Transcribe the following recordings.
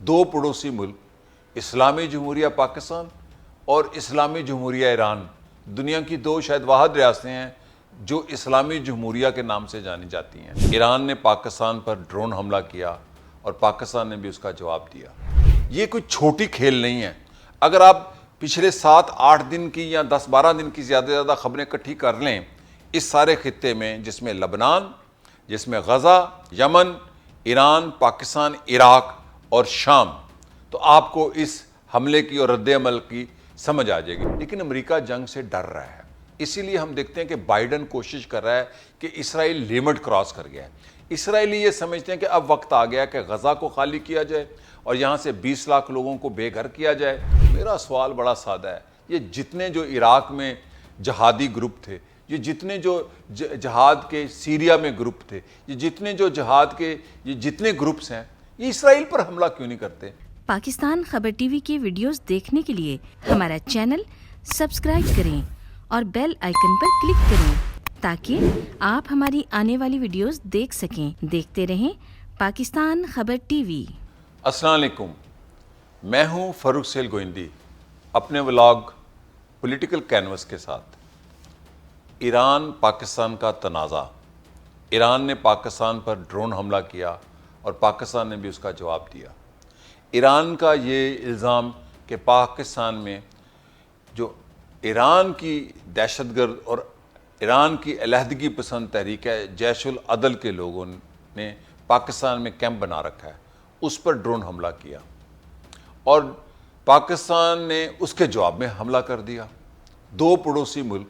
دو پڑوسی ملک اسلامی جمہوریہ پاکستان اور اسلامی جمہوریہ ایران دنیا کی دو شاید واحد ریاستیں ہیں جو اسلامی جمہوریہ کے نام سے جانی جاتی ہیں۔ ایران نے پاکستان پر ڈرون حملہ کیا اور پاکستان نے بھی اس کا جواب دیا۔ یہ کوئی چھوٹی کھیل نہیں ہے۔ اگر آپ پچھلے 7-8 دن کی یا 10-12 دن کی زیادہ سے زیادہ خبریں اکٹھی کر لیں اس سارے خطے میں، جس میں لبنان، جس میں غزہ، یمن، ایران، پاکستان، عراق اور شام، تو آپ کو اس حملے کی اور رد عمل کی سمجھ آ جائے گی۔ لیکن امریکہ جنگ سے ڈر رہا ہے، اسی لیے ہم دیکھتے ہیں کہ بائیڈن کوشش کر رہا ہے کہ اسرائیل لمٹ کراس کر گیا ہے۔ اسرائیلی یہ سمجھتے ہیں کہ اب وقت آ گیا کہ غزہ کو خالی کیا جائے اور یہاں سے 20 لاکھ لوگوں کو بے گھر کیا جائے۔ میرا سوال بڑا سادہ ہے، یہ جتنے جو عراق میں جہادی گروپ تھے، یہ جتنے جو جہاد کے سیریا میں گروپ تھے، یہ جتنے جو جہاد کے یہ جتنے گروپس ہیں، یہ اسرائیل پر حملہ کیوں نہیں کرتے؟ پاکستان خبر ٹی وی کے ویڈیوز دیکھنے کے لیے ہمارا چینل سبسکرائب کریں اور بیل آئیکن پر کلک کریں تاکہ آپ ہماری آنے والی ویڈیوز دیکھ سکیں۔ دیکھتے رہیں پاکستان خبر ٹی وی۔ السلام علیکم، میں ہوں فاروق سہیل گوئندی اپنے ولاگ پولیٹیکل کینوس کے ساتھ۔ ایران پاکستان کا تنازع، ایران نے پاکستان پر ڈرون حملہ کیا اور پاکستان نے بھی اس کا جواب دیا۔ ایران کا یہ الزام کہ پاکستان میں جو ایران کی دہشت گرد اور ایران کی علیحدگی پسند تحریک ہے جیش العدل کے لوگوں نے پاکستان میں کیمپ بنا رکھا ہے، اس پر ڈرون حملہ کیا اور پاکستان نے اس کے جواب میں حملہ کر دیا۔ دو پڑوسی ملک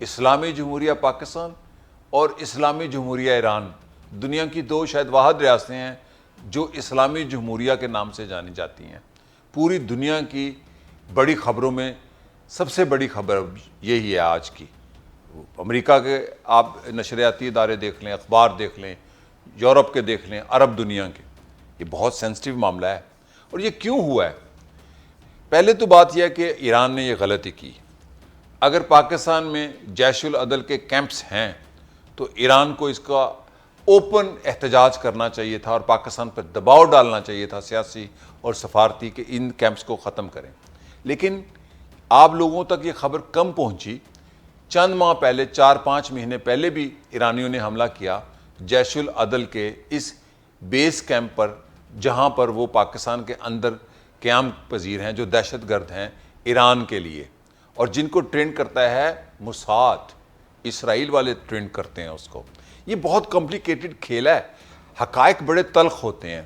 اسلامی جمہوریہ پاکستان اور اسلامی جمہوریہ ایران دنیا کی دو شاید واحد ریاستیں ہیں جو اسلامی جمہوریہ کے نام سے جانی جاتی ہیں۔ پوری دنیا کی بڑی خبروں میں سب سے بڑی خبر یہی ہے آج کی۔ امریکہ کے آپ نشریاتی ادارے دیکھ لیں، اخبار دیکھ لیں، یورپ کے دیکھ لیں، عرب دنیا کے، یہ بہت سینسٹیو معاملہ ہے۔ اور یہ کیوں ہوا ہے؟ پہلے تو بات یہ ہے کہ ایران نے یہ غلطی کی۔ اگر پاکستان میں جیش العدل کے کیمپس ہیں تو ایران کو اس کا اوپن احتجاج کرنا چاہیے تھا اور پاکستان پر دباؤ ڈالنا چاہیے تھا سیاسی اور سفارتی کہ ان کیمپس کو ختم کریں۔ لیکن آپ لوگوں تک یہ خبر کم پہنچی۔ چند ماہ پہلے، 4-5 مہینے پہلے بھی ایرانیوں نے حملہ کیا جیش العدل کے اس بیس کیمپ پر، جہاں پر وہ پاکستان کے اندر قیام پذیر ہیں، جو دہشت گرد ہیں ایران کے لیے، اور جن کو ٹرین کرتا ہے موساد، اسرائیل والے ٹرین کرتے ہیں اس کو۔ یہ بہت کمپلیکیٹڈ کھیل ہے، حقائق بڑے تلخ ہوتے ہیں۔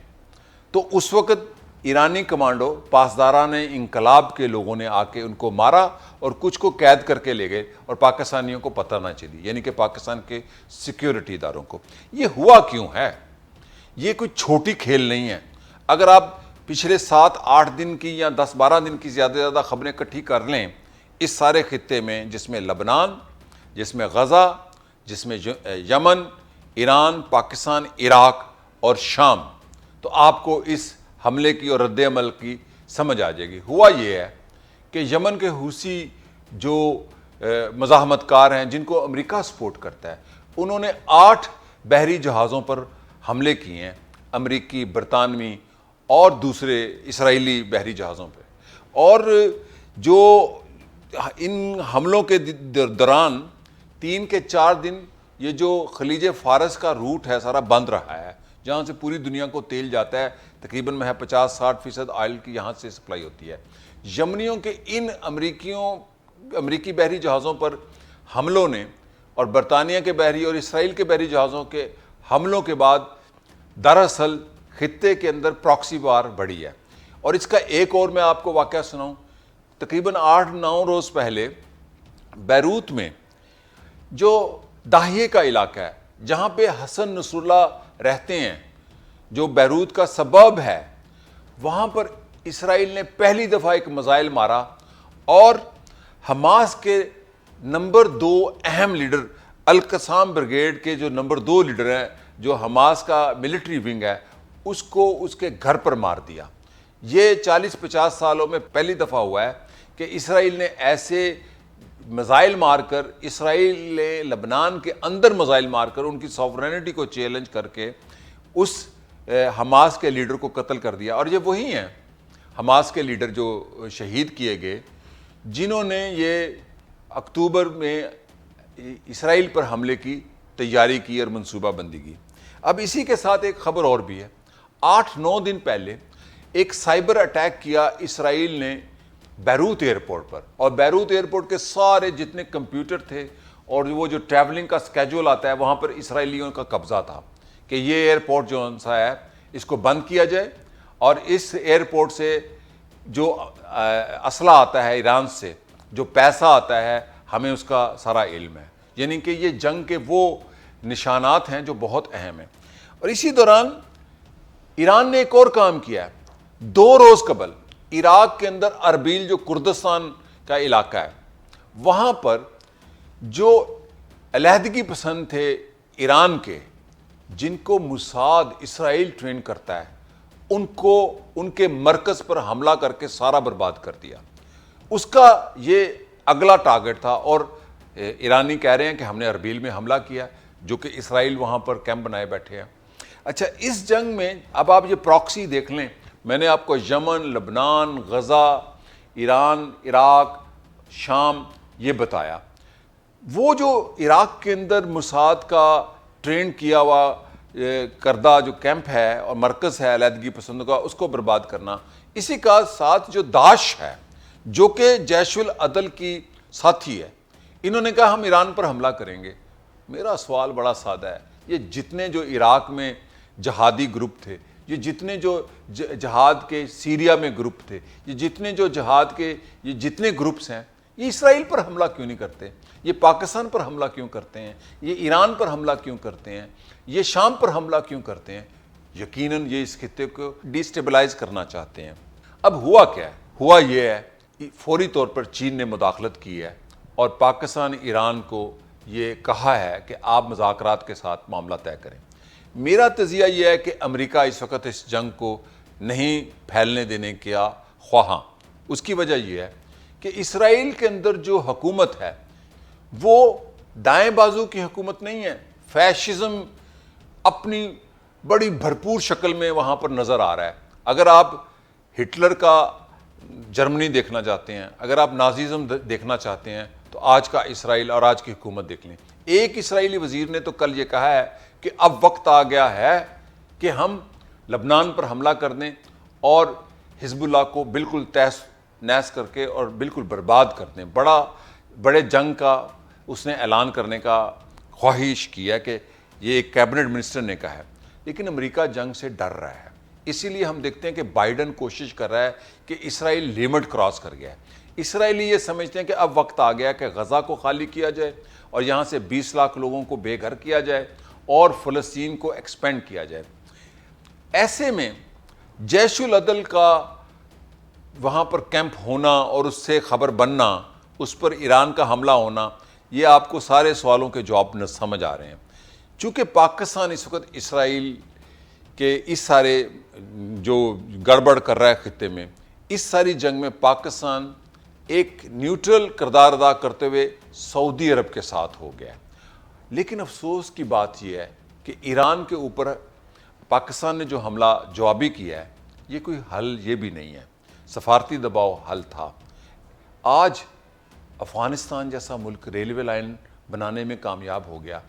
تو اس وقت ایرانی کمانڈو پاسداران انقلاب کے لوگوں نے آ کے ان کو مارا اور کچھ کو قید کر کے لے گئے اور پاکستانیوں کو پتہ نہ چلی، یعنی کہ پاکستان کے سیکیورٹی اداروں کو۔ یہ ہوا کیوں ہے؟ یہ کوئی چھوٹی کھیل نہیں ہے۔ اگر آپ پچھلے 7-8 دن کی یا 10-12 دن کی زیادہ سے زیادہ خبریں اکٹھی کر لیں اس سارے خطے میں، جس میں لبنان، جس میں غزہ، جس میں یمن، ایران، پاکستان، عراق اور شام، تو آپ کو اس حملے کی اور رد عمل کی سمجھ آ جائے گی۔ ہوا یہ ہے کہ یمن کے حوثی جو مزاحمت کار ہیں، جن کو امریکہ سپورٹ کرتا ہے، انہوں نے 8 بحری جہازوں پر حملے کیے ہیں، امریکی، برطانوی اور دوسرے اسرائیلی بحری جہازوں پہ۔ اور جو ان حملوں کے دوران 3 کے 4 دن یہ جو خلیج فارس کا روٹ ہے سارا بند رہا ہے، جہاں سے پوری دنیا کو تیل جاتا ہے، تقریباً 50-60% آئل کی یہاں سے سپلائی ہوتی ہے۔ یمنیوں کے ان امریکی بحری جہازوں پر حملوں نے اور برطانیہ کے بحری اور اسرائیل کے بحری جہازوں کے حملوں کے بعد دراصل خطے کے اندر پراکسی وار بڑھی ہے۔ اور اس کا ایک اور میں آپ کو واقعہ سناؤں۔ تقریباً 8-9 روز پہلے بیروت میں جو داہیے کا علاقہ ہے، جہاں پہ حسن نصر اللہ رہتے ہیں، جو بیروت کا سبب ہے، وہاں پر اسرائیل نے پہلی دفعہ ایک میزائل مارا اور حماس کے نمبر 2 اہم لیڈر، القسام بریگیڈ کے جو نمبر 2 لیڈر ہیں، جو حماس کا ملٹری ونگ ہے، اس کو اس کے گھر پر مار دیا۔ یہ 40-50 سالوں میں پہلی دفعہ ہوا ہے کہ اسرائیل نے ایسے میزائل مار کر، اسرائیل نے لبنان کے اندر میزائل مار کر ان کی سوورینٹی کو چیلنج کر کے اس حماس کے لیڈر کو قتل کر دیا. اور یہ وہی ہیں حماس کے لیڈر جو شہید کیے گئے، جنہوں نے یہ اکتوبر میں اسرائیل پر حملے کی تیاری کی اور منصوبہ بندی کی. اب اسی کے ساتھ ایک خبر اور بھی ہے. 8-9 دن پہلے ایک سائبر اٹیک کیا اسرائیل نے بیروت ایئرپورٹ پر، اور بیروت ایئرپورٹ کے سارے جتنے کمپیوٹر تھے اور وہ جو ٹریولنگ کا سکیجول آتا ہے وہاں پر اسرائیلیوں کا قبضہ تھا کہ یہ ایئرپورٹ جو سا ہے اس کو بند کیا جائے، اور اس ایئرپورٹ سے جو اسلحہ آتا ہے ایران سے، جو پیسہ آتا ہے، ہمیں اس کا سارا علم ہے. یعنی کہ یہ جنگ کے وہ نشانات ہیں جو بہت اہم ہیں. اور اسی دوران ایران نے ایک اور کام کیا ہے. 2 روز قبل عراق کے اندر اربیل جو کردستان کا علاقہ ہے، وہاں پر جو علیحدگی پسند تھے ایران کے، جن کو موساد اسرائیل ٹرین کرتا ہے، ان کو ان کے مرکز پر حملہ کر کے سارا برباد کر دیا. اس کا یہ اگلا ٹارگٹ تھا، اور ایرانی کہہ رہے ہیں کہ ہم نے اربیل میں حملہ کیا، جو کہ اسرائیل وہاں پر کیمپ بنائے بیٹھے ہیں. اچھا، اس جنگ میں اب آپ یہ پراکسی دیکھ لیں. میں نے آپ کو یمن، لبنان، غزہ، ایران، عراق، شام یہ بتایا. وہ جو عراق کے اندر موساد کا ٹرین کیا ہوا کردہ جو کیمپ ہے اور مرکز ہے علیحدگی پسندوں کا، اس کو برباد کرنا. اسی کا ساتھ جو داعش ہے، جو کہ جیش العدل کی ساتھی ہے، انہوں نے کہا ہم ایران پر حملہ کریں گے. میرا سوال بڑا سادہ ہے. یہ جتنے جو عراق میں جہادی گروپ تھے، یہ جتنے جو جہاد کے سیریا میں گروپ تھے، یہ جتنے جو جہاد کے یہ جتنے گروپس ہیں، یہ اسرائیل پر حملہ کیوں نہیں کرتے؟ یہ پاکستان پر حملہ کیوں کرتے ہیں؟ یہ ایران پر حملہ کیوں کرتے ہیں؟ یہ شام پر حملہ کیوں کرتے ہیں؟ یقیناً یہ اس خطے کو ڈیسٹیبلائز کرنا چاہتے ہیں. اب ہوا کیا ہے؟ ہوا یہ ہے، فوری طور پر چین نے مداخلت کی ہے اور پاکستان ایران کو یہ کہا ہے کہ آپ مذاکرات کے ساتھ معاملہ طے کریں. میرا تجزیہ یہ ہے کہ امریکہ اس وقت اس جنگ کو نہیں پھیلنے دینے کا خواہاں. اس کی وجہ یہ ہے کہ اسرائیل کے اندر جو حکومت ہے وہ دائیں بازو کی حکومت نہیں ہے. فیشزم اپنی بڑی بھرپور شکل میں وہاں پر نظر آ رہا ہے. اگر آپ ہٹلر کا جرمنی دیکھنا چاہتے ہیں، اگر آپ نازیزم دیکھنا چاہتے ہیں، تو آج کا اسرائیل اور آج کی حکومت دیکھ لیں. ایک اسرائیلی وزیر نے تو کل یہ کہا ہے کہ اب وقت آ گیا ہے کہ ہم لبنان پر حملہ کر دیں اور حزب اللہ کو بالکل تہس نیس کر کے اور بالکل برباد کر دیں. بڑے جنگ کا اس نے اعلان کرنے کا خواہش کیا کہ یہ ایک کیبنٹ منسٹر نے کہا ہے. لیکن امریکہ جنگ سے ڈر رہا ہے. اسی لیے ہم دیکھتے ہیں کہ بائیڈن کوشش کر رہا ہے کہ اسرائیل لیمٹ کراس کر گیا ہے. اسرائیلی یہ سمجھتے ہیں کہ اب وقت آ گیا کہ غزہ کو خالی کیا جائے اور یہاں سے 20 لاکھ لوگوں کو بے گھر کیا جائے اور فلسطین کو ایکسپینڈ کیا جائے. ایسے میں جیش العدل کا وہاں پر کیمپ ہونا اور اس سے خبر بننا، اس پر ایران کا حملہ ہونا، یہ آپ کو سارے سوالوں کے جواب نہ سمجھ آ رہے ہیں. چونکہ پاکستان اس وقت اسرائیل کے اس سارے جو گڑبڑ کر رہا ہے خطے میں، اس ساری جنگ میں پاکستان ایک نیوٹرل کردار ادا کرتے ہوئے سعودی عرب کے ساتھ ہو گیا. لیکن افسوس کی بات یہ ہے کہ ایران کے اوپر پاکستان نے جو حملہ جوابی کیا ہے، یہ کوئی حل یہ بھی نہیں ہے. سفارتی دباؤ حل تھا. آج افغانستان جیسا ملک ریلوے لائن بنانے میں کامیاب ہو گیا.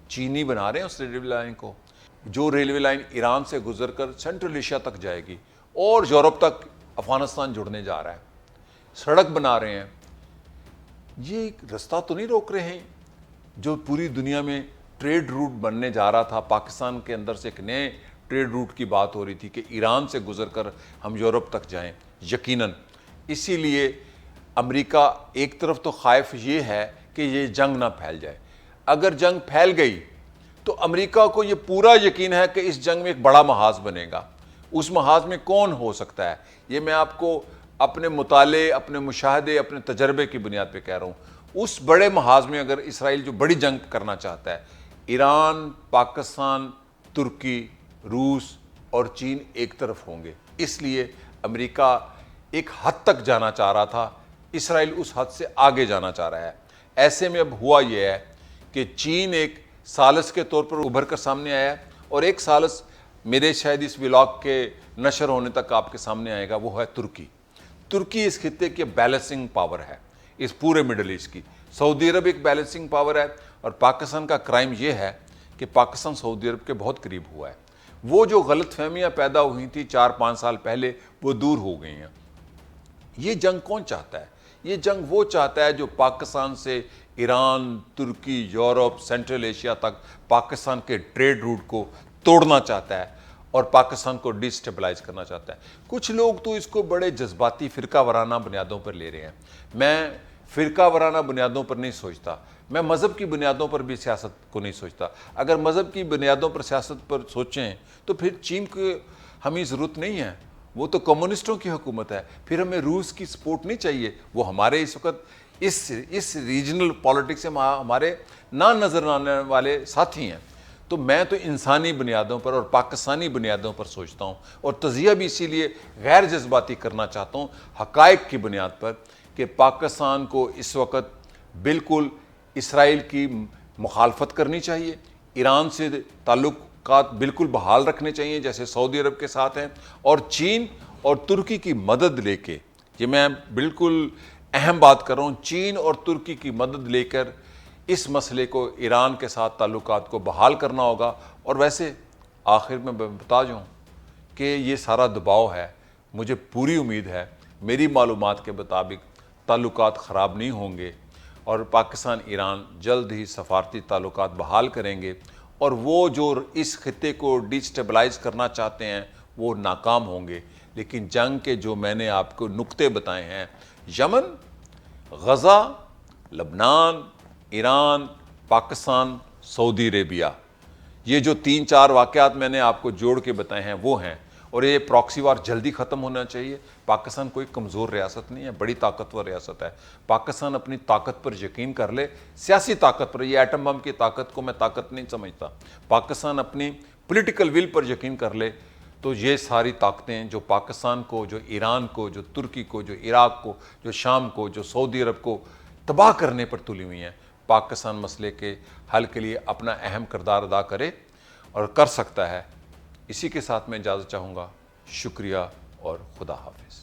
چینی بنا رہے ہیں اس ریلوے لائن کو، جو ریلوے لائن ایران سے گزر کر سینٹرل ایشیا تک جائے گی اور یورپ تک افغانستان جڑنے جا رہا ہے. سڑک بنا رہے ہیں. یہ رستہ تو نہیں روک رہے ہیں جو پوری دنیا میں ٹریڈ روٹ بننے جا رہا تھا. پاکستان کے اندر سے ایک نئے ٹریڈ روٹ کی بات ہو رہی تھی کہ ایران سے گزر کر ہم یورپ تک جائیں. یقیناً اسی لیے امریکہ ایک طرف تو خائف یہ ہے کہ یہ جنگ نہ پھیل جائے. اگر جنگ پھیل گئی تو امریکہ کو یہ پورا یقین ہے کہ اس جنگ میں ایک بڑا محاذ بنے گا. اس محاذ میں کون ہو سکتا ہے؟ یہ میں آپ کو اپنے مطالعے، اپنے مشاہدے، اپنے تجربے کی بنیاد پہ کہہ رہا ہوں. اس بڑے محاذ میں اگر اسرائیل جو بڑی جنگ کرنا چاہتا ہے، ایران، پاکستان، ترکی، روس اور چین ایک طرف ہوں گے. اس لیے امریکہ ایک حد تک جانا چاہ رہا تھا، اسرائیل اس حد سے آگے جانا چاہ رہا ہے. ایسے میں اب ہوا یہ ہے کہ چین ایک ثالث کے طور پر ابھر کر سامنے آیا ہے اور ایک ثالث میرے شاید اس ولاگ کے نشر ہونے تک آپ کے سامنے آئے گا، وہ ہے ترکی۔ ترکی اس خطے کی بیلنسنگ پاور ہے اس پورے مڈل ایسٹ کی۔ سعودی عرب ایک بیلنسنگ پاور ہے، اور پاکستان کا کرائم یہ ہے کہ پاکستان سعودی عرب کے بہت قریب ہوا ہے۔ وہ جو غلط فہمیاں پیدا ہوئی تھیں 4-5 سال پہلے، وہ دور ہو گئی ہیں۔ یہ جنگ کون چاہتا ہے؟ یہ جنگ وہ چاہتا ہے جو پاکستان سے ایران، ترکی، یورپ، سینٹرل ایشیا تک پاکستان کے ٹریڈ روٹ کو توڑنا چاہتا ہے اور پاکستان کو ڈی سٹیبلائز کرنا چاہتا ہے۔ کچھ لوگ تو اس کو بڑے جذباتی فرقہ وارانہ بنیادوں پر لے رہے ہیں۔ میں فرقہ وارانہ بنیادوں پر نہیں سوچتا، میں مذہب کی بنیادوں پر بھی سیاست کو نہیں سوچتا۔ اگر مذہب کی بنیادوں پر سیاست پر سوچیں تو پھر چین کو ہمیں ضرورت نہیں ہے، وہ تو کمیونسٹوں کی حکومت ہے۔ پھر ہمیں روس کی سپورٹ نہیں چاہیے، وہ ہمارے اس وقت اس ریجنل پالیٹکس سے ہمارے نہ نظر آنے والے ساتھی ہیں۔ تو میں تو انسانی بنیادوں پر اور پاکستانی بنیادوں پر سوچتا ہوں، اور تجزیہ بھی اسی لیے غیر جذباتی کرنا چاہتا ہوں، حقائق کی بنیاد پر، کہ پاکستان کو اس وقت بالکل اسرائیل کی مخالفت کرنی چاہیے، ایران سے تعلقات بالکل بحال رکھنے چاہیے جیسے سعودی عرب کے ساتھ ہیں، اور چین اور ترکی کی مدد لے کے، یہ میں بالکل اہم بات کر رہا ہوں، چین اور ترکی کی مدد لے کر اس مسئلے کو، ایران کے ساتھ تعلقات کو بحال کرنا ہوگا۔ اور ویسے آخر میں بتا جاؤں کہ یہ سارا دباؤ ہے، مجھے پوری امید ہے میری معلومات کے مطابق تعلقات خراب نہیں ہوں گے، اور پاکستان ایران جلد ہی سفارتی تعلقات بحال کریں گے، اور وہ جو اس خطے کو ڈی سٹیبلائز کرنا چاہتے ہیں وہ ناکام ہوں گے۔ لیکن جنگ کے جو میں نے آپ کو نقطے بتائے ہیں، یمن، غزہ، لبنان، ایران، پاکستان، سعودی عربیہ، یہ جو 3-4 واقعات میں نے آپ کو جوڑ کے بتائے ہیں وہ ہیں، اور یہ پراکسی وار جلدی ختم ہونا چاہیے۔ پاکستان کوئی کمزور ریاست نہیں ہے، بڑی طاقتور ریاست ہے۔ پاکستان اپنی طاقت پر یقین کر لے، سیاسی طاقت پر، یہ ایٹم بم کی طاقت کو میں طاقت نہیں سمجھتا، پاکستان اپنی پولیٹیکل ول پر یقین کر لے، تو یہ ساری طاقتیں جو پاکستان کو، جو ایران کو، جو ترکی کو، جو عراق کو، جو شام کو، جو سعودی عرب کو تباہ کرنے پر تلی ہوئی ہیں، پاکستان مسئلے کے حل کے لیے اپنا اہم کردار ادا کرے اور کر سکتا ہے۔ اسی کے ساتھ میں اجازت چاہوں گا۔ شکریہ اور خدا حافظ۔